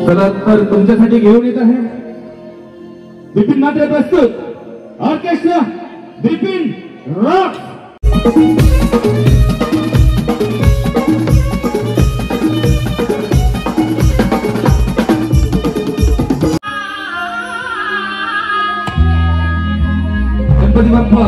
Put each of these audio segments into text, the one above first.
चला तर तुमच्यासाठी घेऊन येत आहे बिपिन मात्रे प्रस्तुत ऑर्केस्ट्रा बिपिन रॉक। गणपती बाप्पा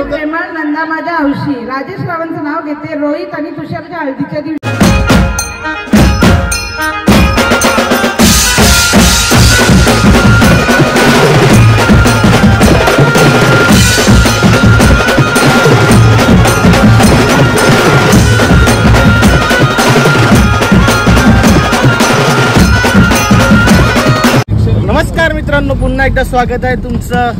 प्रेमळ नंदा माझ्या हौशी राजेश रावांचं नाव घेते रोहित आणि तुषारच्या हळदीच्या दिवशी। नमस्कार मित्रांनो, पुन्हा एकदा स्वागत आहे तुमचं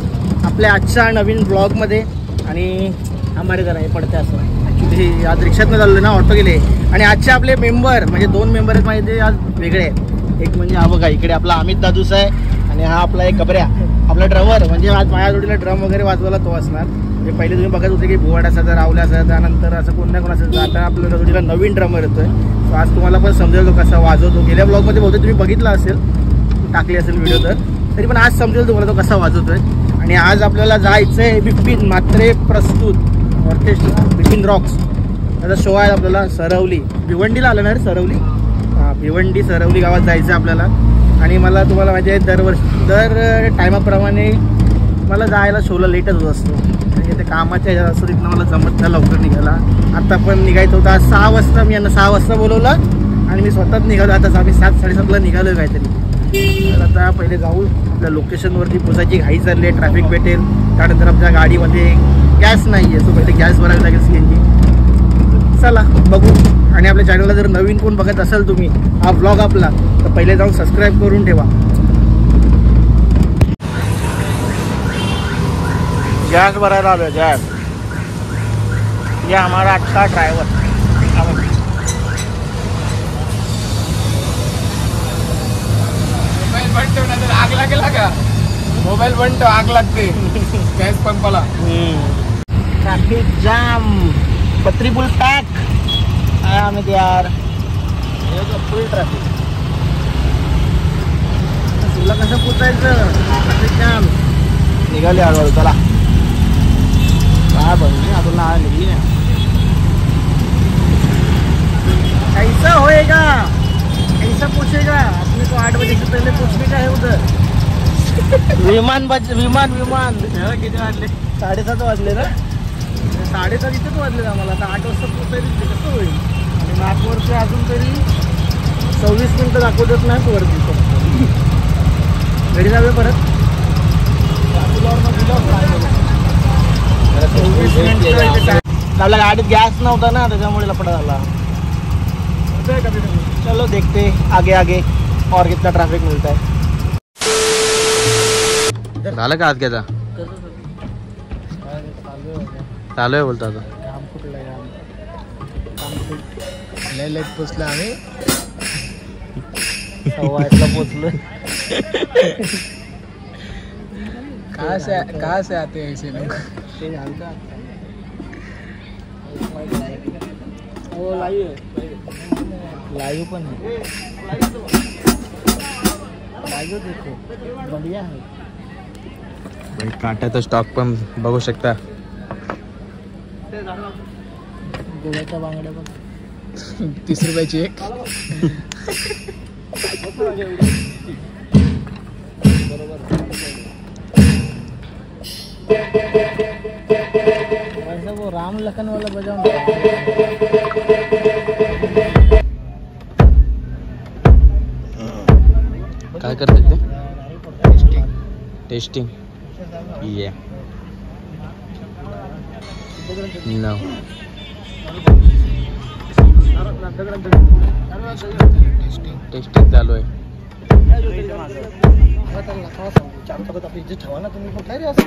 आपल्या आजच्या नवीन ब्लॉग मध्ये। आणि आम्हाला जरा हे पडते असं ॲक्च्युली आज रिक्षातनं चाललो ना, ऑटो गेले। आणि आजचे आपले मेंबर म्हणजे 2 मेंबर आहेत माहिती आज वेगळे आहेत। एक म्हणजे हा बघा इकडे आपला अमित दादूस आहे आणि हा आपला एक गबऱ्या आपला ड्रमर, म्हणजे आज माझ्या जोडीला ड्रम वगैरे वाजवायला तो असणार। म्हणजे पहिले तुम्ही बघत होते की भुवाड असायचा, रावल्या असायचा, त्यानंतर असं कोण ना कोण असायचं। आता आपल्या जोडीला नवीन ड्रमर येतोय, सो आज तुम्हाला पण समजेल तो कसा वाजवतो। गेल्या ब्लॉगमध्ये बहुतेक तुम्ही बघितला असेल, टाकली असेल व्हिडिओ, तर तरी पण आज समजेल तुम्हाला तो कसा वाजवतोय। आणि आज आपल्याला जायचं आहे बिपिन मात्रे प्रस्तुत ऑर्केस्ट्रा बिपिन रॉक्स, त्याचा शो आहे आपल्याला सरवली भिवंडीला आलं ना रे, सरवली, हां भिवंडी सरवली गावात जायचं आहे आपल्याला। आणि मला तुम्हाला माहिती आहे दर टायमाप्रमाणे मला जायला शोला लेटच होत असतो, म्हणजे ते कामाच्या ह्याच्यात असतं, तिथनं मला जमत नाही लवकर निघायला। आता पण निघायचं होतं आज 6 वाजता, मी यांना 6 वाजता बोलवलं आणि मी स्वतःच निघालो। आता आम्ही 7-7:30ला निघालो आहे काहीतरी। तर आता पहिले जाऊ आपल्या लोकेशनवरती पोचायची घाई चालली आहे, ट्रॅफिक भेटेल। त्यानंतर आमच्या गाडीमध्ये गॅस नाही आहे, सो पहिले गॅस भरायला लागेल CNG। चला बघू। आणि आपल्या चॅनलला जर नवीन कोण बघत असेल तुम्ही हा ब्लॉग आपला, तर पहिले जाऊन सबस्क्राईब करून ठेवा। गॅस भरायला आलो गॅस, ये हमारा अच्छा ड्रायव्हर। आग लागेला का मोबाईल बंद ठेव, आग लागते गॅस पंपाला। ट्रॅफिक जाम, पत्री पुल पॅक आहे आम्ही यार, फुल ट्रॅफिक। तुला कसं पोचायचं, ट्रॅफिक जाम। निघाले हळूहळू, चला काय बनली अजून ना निघली ना। कैसा होएगा कैसा पूछेगा, अपने को 8 बजे से पहले पूछने का है उधर। विमान किती वाजले, 7:30 वाजले ना, 7:30 इथेच वाजले आम्हाला। आता 8 वाजता पोचायला कसं होईल। आणि मॅपवरती अजून तरी 26 मिनिटं दाखवतच नाही वरती, घरी जाऊया परत। 24 मिनिटं आपल्या गाडीत गॅस नव्हता ना, त्याच्यामुळे लफडा झाला। चलो देखते आगे आगे और कितना ट्रैफिक मिलता है। झालं का आज घ्यायचा चालू आहे बोलता लेट पोचलो आम्ही, 8:15ला पोचलो। कहाँ से आते हैं ऐसे लोग? वो लाइव पण है, लाइव देखो बढ़िया है। काट्याचा स्टॉक पण बघू शकता। गोव्याच्या बांगड्या बघ, 30 रुपयाची एक। वैसे वो राम लखन वाला बजाओ। काय करते ते, टेस्टिंग ये नो टेस्टिंग चालू आहे। ठेवा ना तुम्ही, कुठे रे असं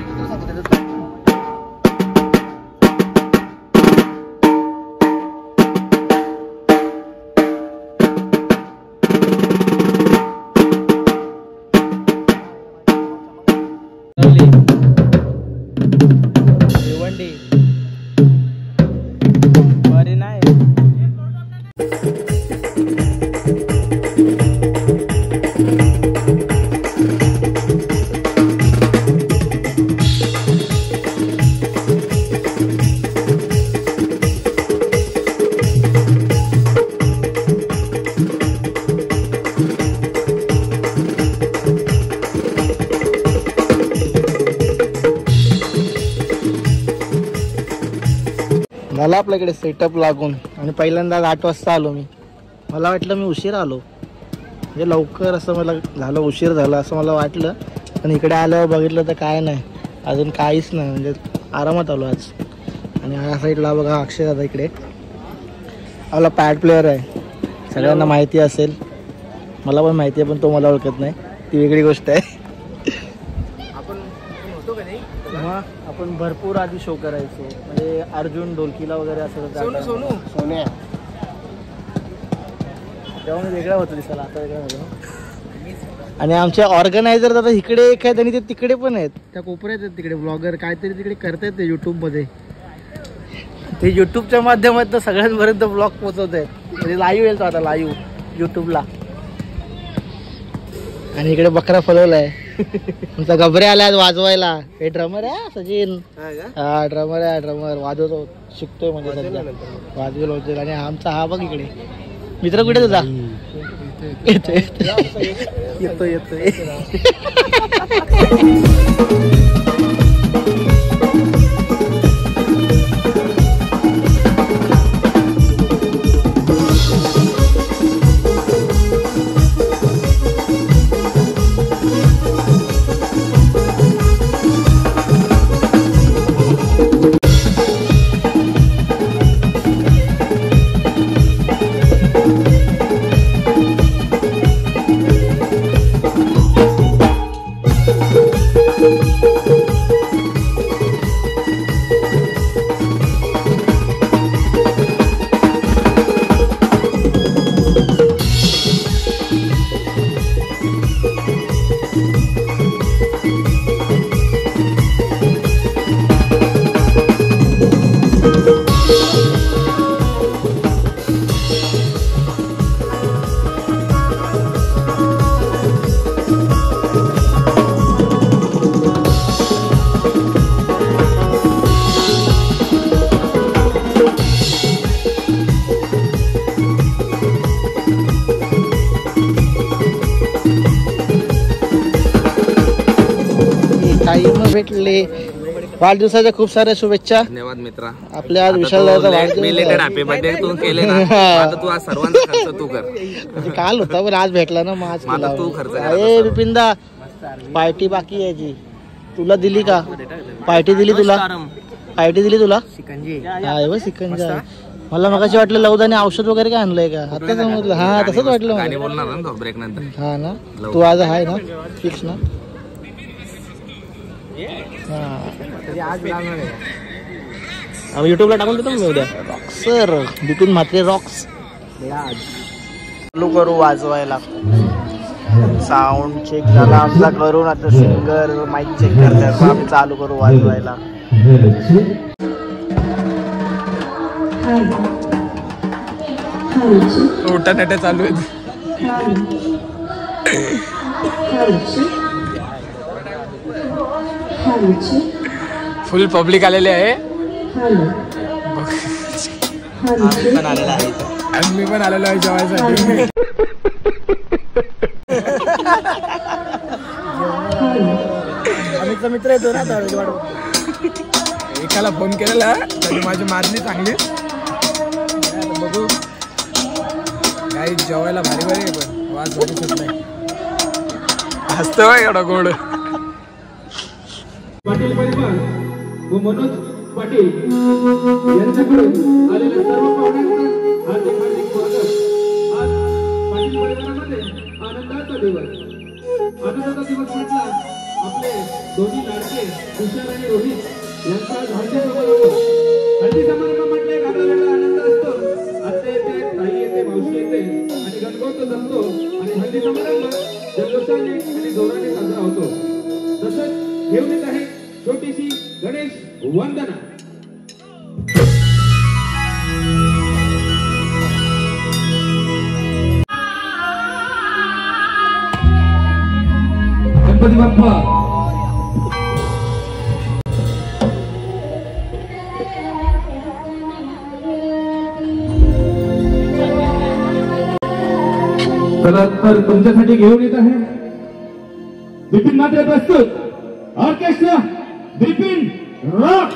झाला आपल्याकडे सेटअप लागून आणि पहिल्यांदा 8 वाजता आलो मी. मला वाटलं मी उशीर आलो म्हणजे लवकर असं मला झालं, उशीर झाला असं मला वाटलं. पण इकडे आल्यावर बघितलं तर काय नाही, अजून काहीच नाही, म्हणजे आरामात आलो आज. आणि ह्या साईडला बघा अक्षय दादा इकडे आपला पॅड प्लेअर आहे, सगळ्यांना माहिती असेल, मला पण माहिती आहे, पण तो मला ओळखत नाही, ती वेगळी गोष्ट आहे. आपण भरपूर आधी शो करायचो, म्हणजे अर्जुन ढोलकीला वगैरे असं सोन्या तेव्हा वेगळा होतो दिसायला, आता वेगळा होतो. आणि आमचे ऑर्गनायझर आता इकडे एक आहेत आणि ते तिकडे पण आहेत, त्या कोपऱ्यात आहेत तिकडे, ब्लॉगर काहीतरी तिकडे करतायत ते यूट्यूबमध्ये. ते यूट्यूबच्या माध्यमातून सगळ्यांपर्यंत ब्लॉग पोहोचवत आहेत, म्हणजे लाईव्ह येईल तो आता लाईव्ह यूट्यूबला. आणि इकडे बकरा फलवला आहे तुमचा गबरे आला वाजवायला. हे ड्रमर आहे सचिन, हा ड्रमर आहे, ड्रमर वाजवतो, शिकतोय म्हणजे सध्या वाजवेल होते. आणि आमचा हा बघ इकडे मित्र कुठे तुझा येतोय येतोय येतोय. भेटले. वाढदिवसाच्या खूप साऱ्या शुभेच्छा. धन्यवाद मित्रा. आपल्या आज विशालदाचा वाढदिवस हॅपी बर्थडे तू केले ना, आता तू आज सर्वांचा खर्च तू कर. म्हणजे काल होता पण आज भेटला ना, मग आज केला. तू खर्च ए बिपिनदा पार्टी बाकी यायची, तुला दिली का पार्टी? दिली तुला पार्टी दिली तुला? हा सिकंजी. मला मगाशी वाटलं लवदाने औषध वगैरे काय आणलंय का, आता समजलं. हा तसंच वाटलं मला. बोलणार ना ब्रेक नंतर. हा ना, तू आज आहे ना फिक्स ना? युट्यूबला टाकून देतो मी उद्या. सर बिपिन म्हात्रे रॉक्स चालू करू वाजवायला. साऊंड चेक झाला आमचा करून, आता सिंगर माईक चेक करतात, आम्ही चालू करू वाजवायला. उठा नेटे चालू आहेत. फुल पब्लिक आलेले आहे. मी पण आलेलो आहे जेवायसाठी. आम्हीचा मित्र येतो ना, एकाला फोन केलेला तरी माझी मारली चांगली. बघू काही जेवायला भारी भारी आहे, पण वाज भारी सुट नाही. हसतो एवढा गोड. पाटील परिवार व मनोज पाटील यांच्याकडून आलेल्या सर्व पाहुण्यांना हार्दिक हार्दिक स्वागत. आज पाटील परिवारामध्ये आनंदाचा दिवस. आनंदाचा दिवस म्हटला आपले दोन्ही लाडके तुषार आणि रोहित यांचा हळदी समारंभ. हळदी समारंभ म्हटले का वेगळा आनंद असतो. आत्या येते, ताई येते, मावशी येते आणि गणगौत जमतो आणि हळदी समारंभ जल्लोषाने आणि जोराने साजरा होतो. तसंच घेऊन येत आहे छोटीशी गणेश वंदना. गणपती बाप्पा तर तुमच्यासाठी घेऊन येत आहे बिपिन म्हात्रे प्रस्तुत ऑर्केस्ट्रा बिपिन रॉक.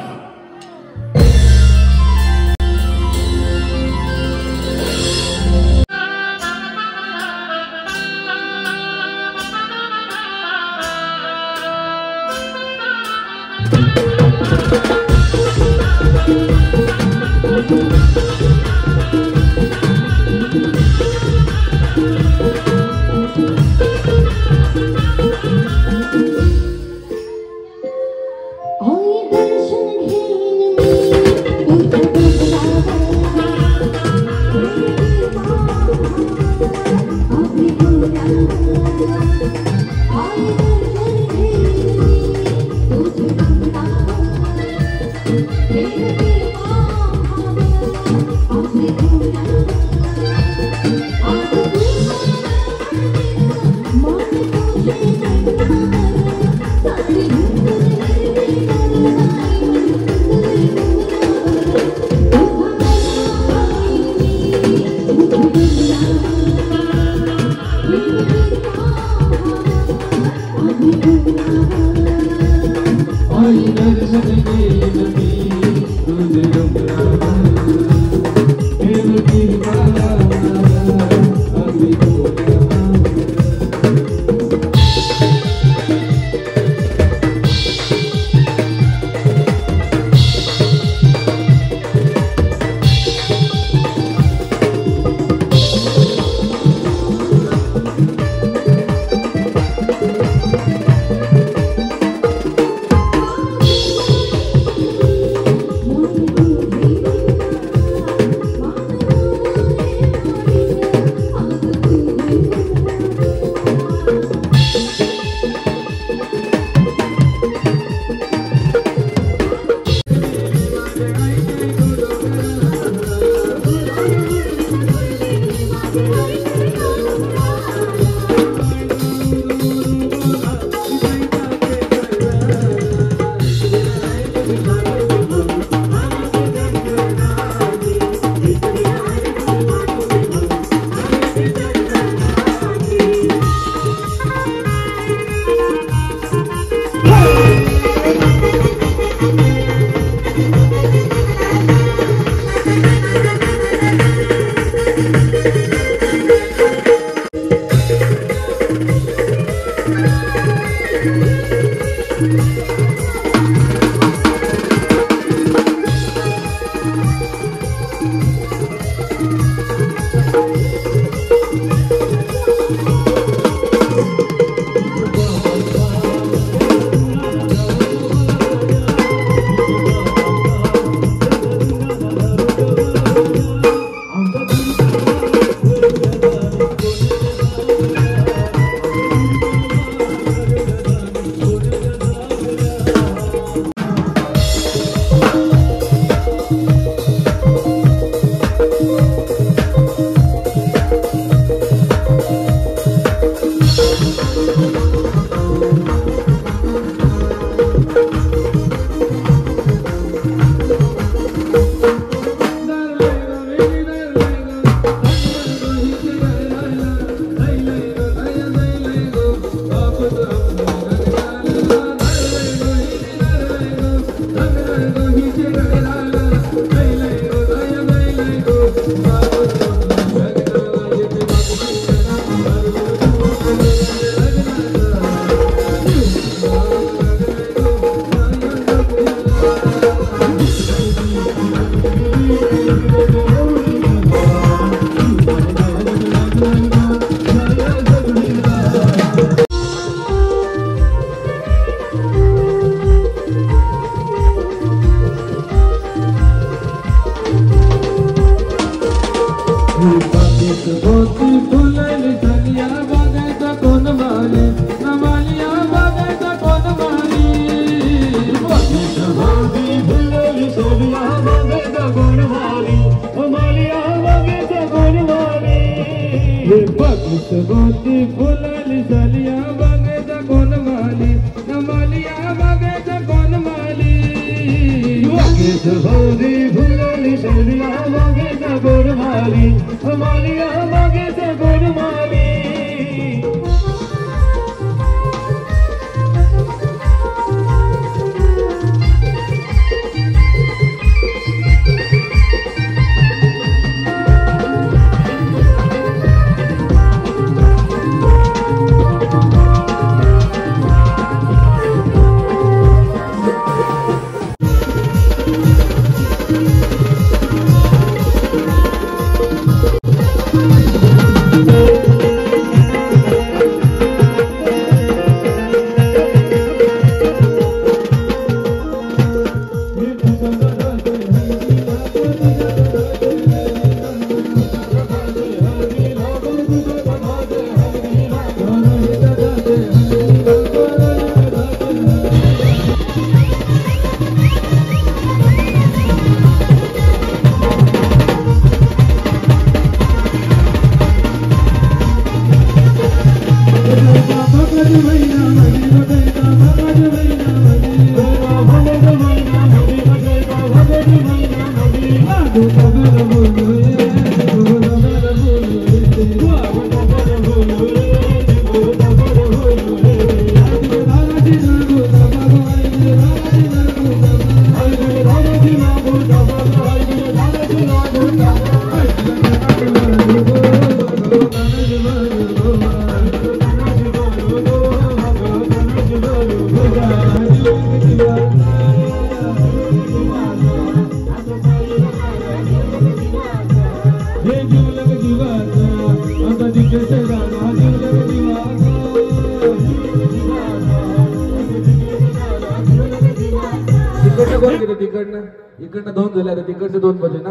इकडनं दोन झाले आता तिकडचे दोन बजे ना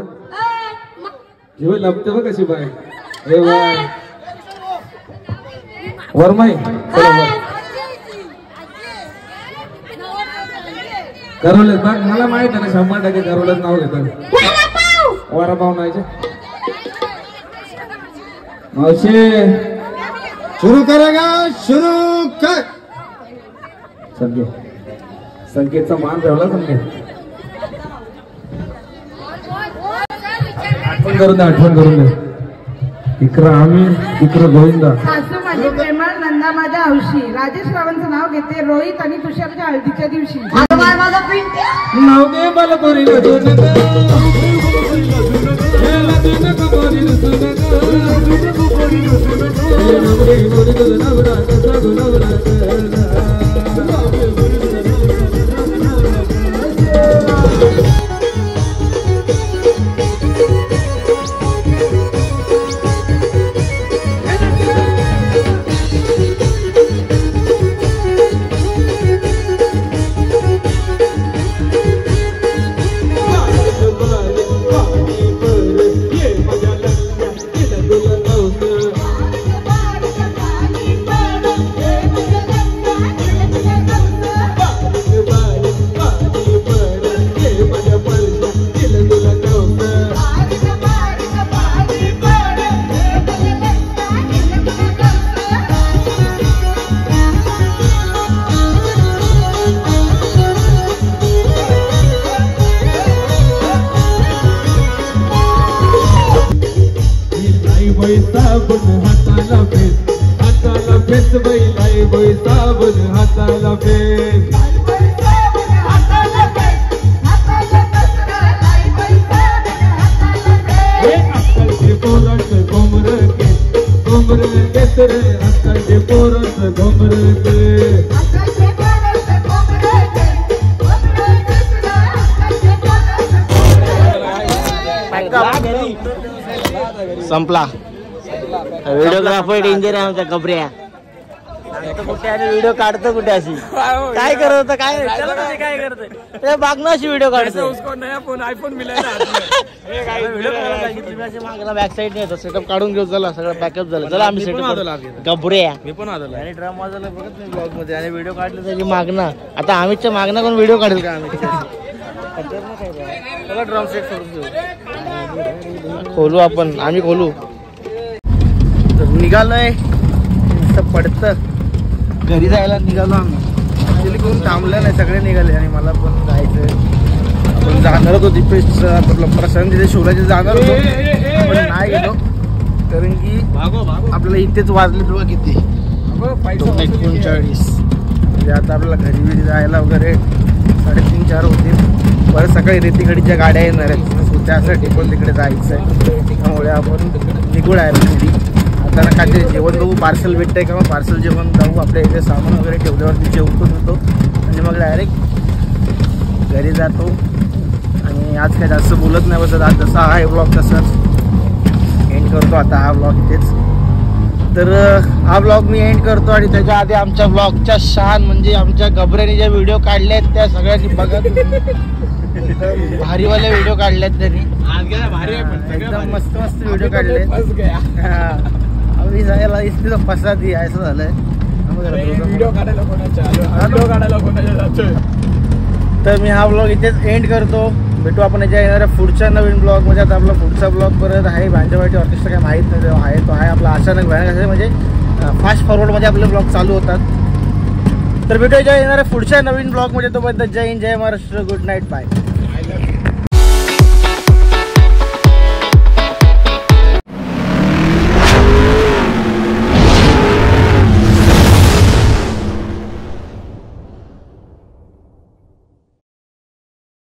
जेव्हा लपते बघ कशी बाय हे वरमाई करोलेच बघ मला माहित आहे ना 100% करोलेच नाव घेतात वरापाव नाहीचे मावशी सुरू करेगा सुरू कर संकेतचा मान ठेवला संकेत आठवण करून दे इकडं आम्ही इकडं गोविंदा सासू माझी प्रेमळ नंदा माझ्या हौशी राजेश रावांचं नाव घेते रोहित आणि तुषारच्या हळदीच्या दिवशी नाव दे मला पोरी संपला व्हिडिओग्राफर डेंजर आहे आमच्या कपऱ्या कुठे आणि व्हिडिओ काढतो कुठे अशी काय करत होतं काय करतोय बागना अशी व्हिडिओ काढतो आयफोन मागला बॅक साईड नाही सेटअप काढून घेऊ चला सगळं पॅकअप झालं चला आम्ही सेटअप गबऱ्या मी पण आलो आणि ड्रम वाजवला बघत नाही ब्लॉग मध्ये आणि व्हिडिओ काढले त्याची मागणं आता अमितच्या मागणं कोण व्हिडिओ काढेल का आम्ही ड्रम सेट करून देऊ खोलू आपण आम्ही खोलू निघालोय पडतं घरी जायला निघालो आम्ही ऍक्च्युली कोण थांबलं नाही सगळे निघाले आणि मला पण जायचंय आपण जाणार होतो दीपेशचं प्रसन्न तिथे शिवराजी जाणार होतो पण नाही गेलो कारण की आपल्याला इथेच वाजले तुला किती 39 म्हणजे आता आपल्याला घरी बिरी जायला वगैरे 3:30-4 होतील परत सकाळी रेतीकडीच्या गाड्या येणार आहेत त्यासाठी पण तिकडे जायचं आहे त्यामुळे आपण निघू घरी आता ना काहीतरी जेवण बघू पार्सल भेटतंय का मग पार्सल जेवण जाऊ आपल्या इथे सामान वगैरे ठेवल्यावरती जेवून होतो आणि मग डायरेक्ट घरी जातो आणि आज काय जास्त बोलत नाही बसत आज जसा हा ब्लॉग तसाच एंड करतो आता हा ब्लॉग इथेच तर हा ब्लॉग मी एंड करतो आणि त्याच्या आधी आमच्या ब्लॉगच्या शान म्हणजे आमच्या गबऱ्याने ज्या व्हिडिओ काढले आहेत त्या सगळ्यांनी बघा भारीवाले व्हिडिओ काढलेत त्यांनी एकदम मस्त मस्त व्हिडिओ काढले जायला इथे फसा दी असं झालंय तर मी हा ब्लॉग इथेच एंड करतो भेटू आपण याच्या येणाऱ्या पुढच्या नवीन ब्लॉग मध्ये आता आपला पुढचा ब्लॉग परत आहे भांजावाटी ऑर्केस्ट्रा काय माहित नाही आहे तो आहे आपला अचानक भयानक म्हणजे फास्ट फॉरवर्डमध्ये आपले ब्लॉग चालू होतात. तर भेटूया येणाऱ्या पुढच्या नवीन ब्लॉगमध्ये. तोपर्यंत जय हिंद, जय महाराष्ट्र, गुड नाईट, बाय.